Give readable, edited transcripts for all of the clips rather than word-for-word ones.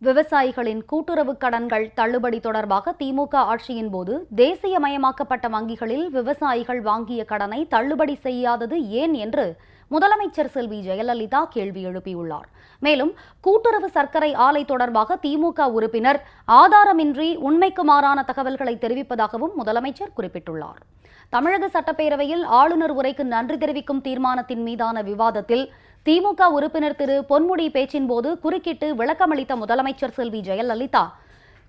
விவசாயிகளின் கூட்டுறவு கடன்கள் தள்ளுபடி தொடர்பாக திமுக ஆட்சியின் போது தேசியமயமாக்கப்பட்ட வங்கிகளில் விவசாயிகள் வாங்கிய கடனை தள்ளுபடி செய்யாதது ஏன் என்று முதலமைச்சர் செல்வி ஜெயலலிதா கேள்வி எழுப்பியுள்ளார். மேலும் கூட்டுறவு சர்க்கரை ஆலை தொடர்பாக திமுக உறுப்பினர் ஆதாரமின்றி உண்மைக்கு மாறான தகவல்களை தெரிவிப்பதாகவும் முதலமைச்சர் குறிப்பிட்டுள்ளார். தமிழக சட்டப்பேரவையில் ஆளுநர் உரைக்கு நன்றி தெரிவிக்கும் தீர்மானத்தின் மீதான விவாதத்தில் திமுக உறுப்பினர் திரு பொன்முடி பேச்சின் போது குறுக்கிட்டு விளக்கமளித்த முதலமைச்சர் செல்வி ஜெயலலிதா,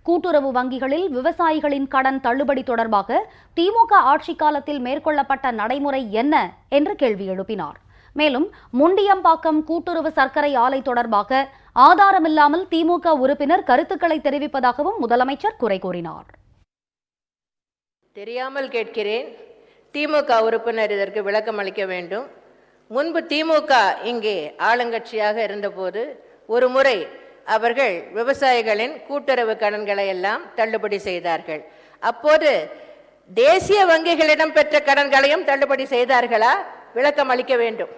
கூட்டுறவு வங்கிகளில் விவசாயிகளின் கடன் தள்ளுபடி தொடர்பாக திமுக ஆட்சி காலத்தில் மேற்கொள்ளப்பட்ட நடைமுறை என்ன என்று கேள்வி எழுப்பினார். மேலும் முண்டியம்பாக்கம் கூட்டுறவு சர்க்கரை ஆலை தொடர்பாக ஆதாரமில்லாமல் திமுக உறுப்பினர் கருத்துக்களை தெரிவிப்பதாகவும் முதலமைச்சர் குறை கூறினார். தெரியாமல் கேட்கிறேன், திமுக உறுப்பினர் இதற்கு விளக்கம் அளிக்க வேண்டும். முன்பு திமுக இங்கே ஆளுங்கட்சியாக இருந்தபோது ஒரு முறை அவர்கள் விவசாயிகளின் கூட்டுறவு கடன்களை எல்லாம் தள்ளுபடி செய்தார்கள். அப்போது தேசிய வங்கிகளிடம் பெற்ற கடன்களையும் தள்ளுபடி செய்தார்களா? விளக்கம் அளிக்க வேண்டும்.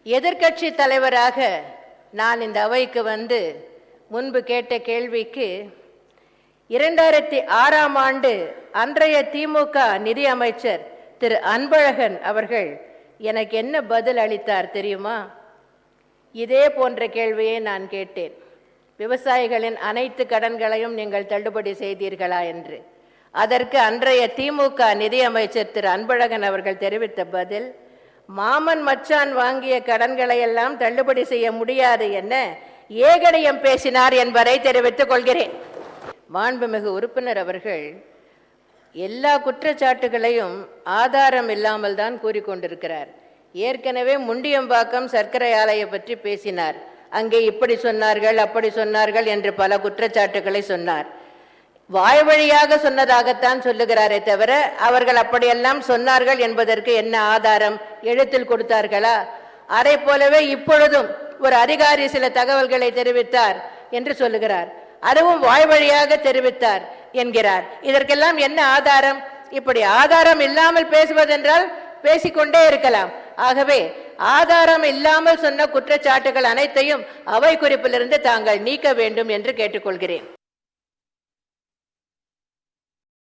எதிர்க்கட்சி தலைவராக நான் இந்த அவைக்கு வந்து முன்பு கேட்ட கேள்விக்கு 2006ஆம் ஆண்டு அன்றைய திமுக நிதி அமைச்சர் திரு அன்பழகன் அவர்கள் எனக்கு என்ன பதில் அளித்தார் தெரியுமா? இதே போன்ற கேள்வியை நான் கேட்டேன். விவசாயிகளின் அனைத்து கடன்களையும் நீங்கள் தள்ளுபடி செய்தீர்களா என்று. அதற்கு அன்றைய திமுக நிதி அமைச்சர் திரு அன்பழகன் அவர்கள் தெரிவித்த பதில், மாமன் மச்சான் வாங்கிய கடன்களை எல்லாம் தள்ளுபடி செய்ய முடியாது என ஏகடியம் பேசினார் என்பதை தெரிவித்துக் கொள்கிறேன். மாண்புமிகு உறுப்பினர் அவர்கள் எல்லா குற்றச்சாட்டுகளையும் ஆதாரம் இல்லாமல் தான் கூறிக்கொண்டிருக்கிறார். ஏற்கனவே முண்டியம்பாக்கம் சர்க்கரை ஆலையை பற்றி பேசினார். அங்கே இப்படி சொன்னார்கள், அப்படி சொன்னார்கள் என்று பல குற்றச்சாட்டுகளை சொன்னார். வாய் வழியாக சொன்னதாகத்தான் சொல்லுகிறாரே தவிர அவர்கள் அப்படியெல்லாம் சொன்னார்கள் என்பதற்கு என்ன ஆதாரம்? எழுத்தில் கொடுத்தார்களா? அதை போலவே இப்பொழுதும் ஒரு அதிகாரி சில தகவல்களை தெரிவித்தார் என்று சொல்லுகிறார். அதுவும் வாய் வழியாக தெரிவித்தார் என்கிறார். இதற்கெல்லாம் என்ன ஆதாரம்? இப்படி ஆதாரம் இல்லாமல் பேசுவதென்றால் பேசிக்கொண்டே இருக்கலாம். ஆகவே ஆதாரம் இல்லாமல் சொன்ன குற்றச்சாட்டுகள் அனைத்தையும் அவை குறிப்பிலிருந்து தாங்கள் நீக்க வேண்டும் என்று கேட்டுக்கொள்கிறேன்.